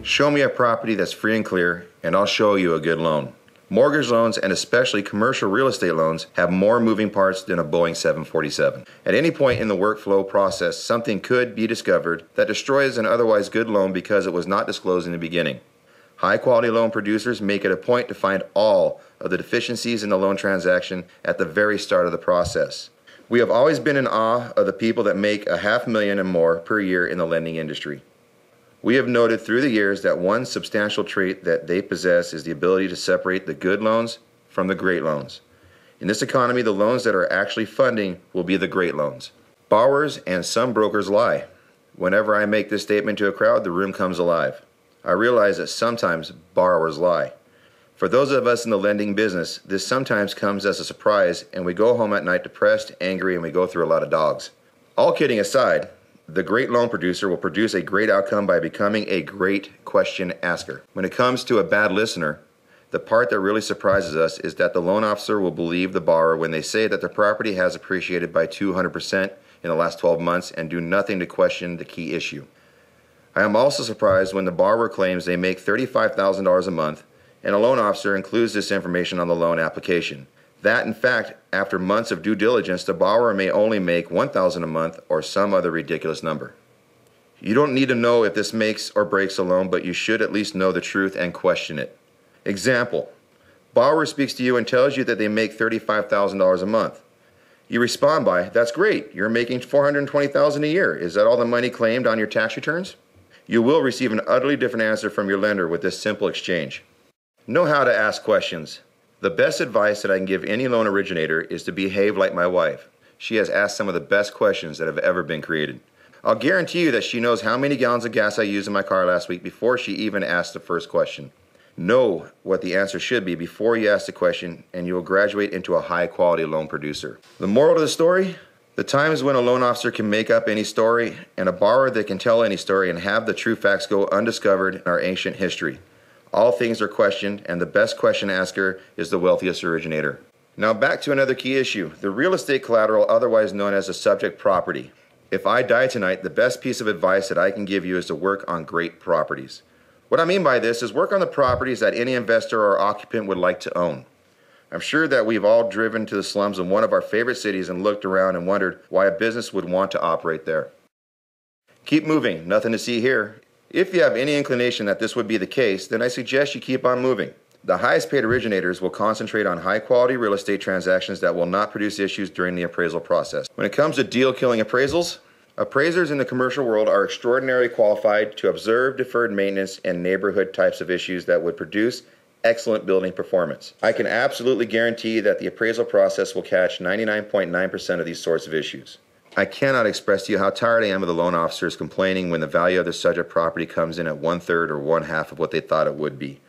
Show me a property that's free and clear, and I'll show you a good loan. Mortgage loans, and especially commercial real estate loans, have more moving parts than a Boeing 747. At any point in the workflow process, something could be discovered that destroys an otherwise good loan because it was not disclosed in the beginning. High-quality loan producers make it a point to find all of the deficiencies in the loan transaction at the very start of the process. We have always been in awe of the people that make $500,000 and more per year in the lending industry. We have noted through the years that one substantial trait that they possess is the ability to separate the good loans from the great loans. In this economy, the loans that are actually funding will be the great loans. Borrowers and some brokers lie. Whenever I make this statement to a crowd, the room comes alive. I realize that sometimes borrowers lie. For those of us in the lending business, this sometimes comes as a surprise, and we go home at night depressed, angry, and we go through a lot of dogs. All kidding aside, the great loan producer will produce a great outcome by becoming a great question asker. When it comes to a bad listener, the part that really surprises us is that the loan officer will believe the borrower when they say that their property has appreciated by 200% in the last 12 months and do nothing to question the key issue. I am also surprised when the borrower claims they make $35,000 a month and a loan officer includes this information on the loan application. That, in fact, after months of due diligence, the borrower may only make $1,000 a month or some other ridiculous number. You don't need to know if this makes or breaks a loan, but you should at least know the truth and question it. Example, borrower speaks to you and tells you that they make $35,000 a month. You respond by, "That's great, you're making $420,000 a year. Is that all the money claimed on your tax returns?" You will receive an utterly different answer from your lender with this simple exchange. Know how to ask questions. The best advice that I can give any loan originator is to behave like my wife. She has asked some of the best questions that have ever been created. I'll guarantee you that she knows how many gallons of gas I used in my car last week before she even asked the first question. Know what the answer should be before you ask the question, and you will graduate into a high-quality loan producer. The moral of the story? The times when a loan officer can make up any story and a borrower that can tell any story and have the true facts go undiscovered in our ancient history. All things are questioned, and the best question asker is the wealthiest originator. Now back to another key issue, the real estate collateral, otherwise known as a subject property. If I die tonight, the best piece of advice that I can give you is to work on great properties. What I mean by this is work on the properties that any investor or occupant would like to own. I'm sure that we've all driven to the slums of one of our favorite cities and looked around and wondered why a business would want to operate there. Keep moving, nothing to see here. If you have any inclination that this would be the case, then I suggest you keep on moving. The highest paid originators will concentrate on high quality real estate transactions that will not produce issues during the appraisal process. When it comes to deal-killing appraisals, appraisers in the commercial world are extraordinarily qualified to observe deferred maintenance and neighborhood types of issues that would produce excellent building performance. I can absolutely guarantee that the appraisal process will catch 99.9% of these sorts of issues. I cannot express to you how tired I am of the loan officers complaining when the value of their subject property comes in at 1/3 or 1/2 of what they thought it would be.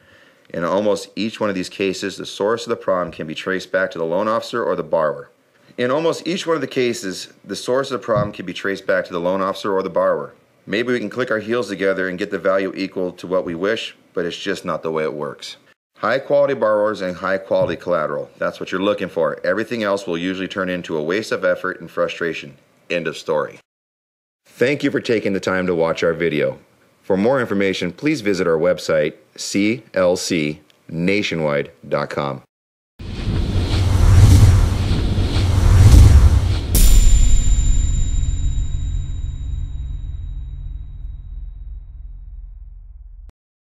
In almost each one of these cases, the source of the problem can be traced back to the loan officer or the borrower. In almost each one of the cases, the source of the problem can be traced back to the loan officer or the borrower. Maybe we can click our heels together and get the value equal to what we wish, but it's just not the way it works. High quality borrowers and high quality collateral. That's what you're looking for. Everything else will usually turn into a waste of effort and frustration. End of story. Thank you for taking the time to watch our video. For more information, please visit our website, clcnationwide.com.